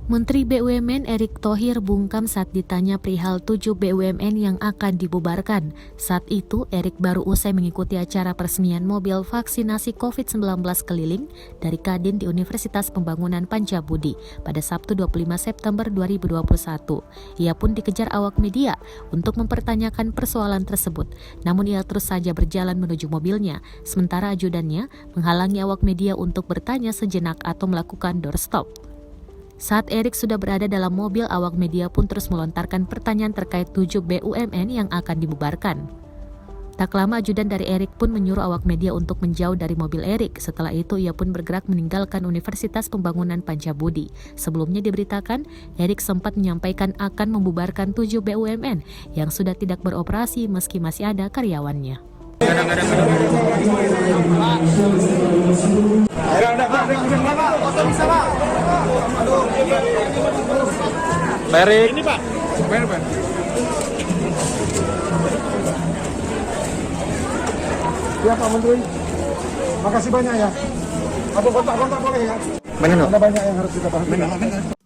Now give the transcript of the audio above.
Menteri BUMN Erick Thohir bungkam saat ditanya perihal 7 BUMN yang akan dibubarkan. Saat itu, Erick baru usai mengikuti acara peresmian mobil vaksinasi COVID-19 keliling dari Kadin di Universitas Pembangunan Pancabudi pada Sabtu 25 September 2021. Ia pun dikejar awak media untuk mempertanyakan persoalan tersebut. Namun ia terus saja berjalan menuju mobilnya, sementara ajudannya menghalangi awak media untuk bertanya sejenak atau melakukan doorstop. Saat Erick sudah berada dalam mobil, awak media pun terus melontarkan pertanyaan terkait 7 BUMN yang akan dibubarkan. Tak lama ajudan dari Erick pun menyuruh awak media untuk menjauh dari mobil Erick. Setelah itu ia pun bergerak meninggalkan Universitas Pembangunan Pancabudi. Sebelumnya diberitakan, Erick sempat menyampaikan akan membubarkan 7 BUMN yang sudah tidak beroperasi meski masih ada karyawannya. Erick. Ini Pak. Ya Pak Menteri, makasih banyak ya. Atau kontak-kontak boleh ya? Benar. Ada banyak yang harus kita bahas. Benar.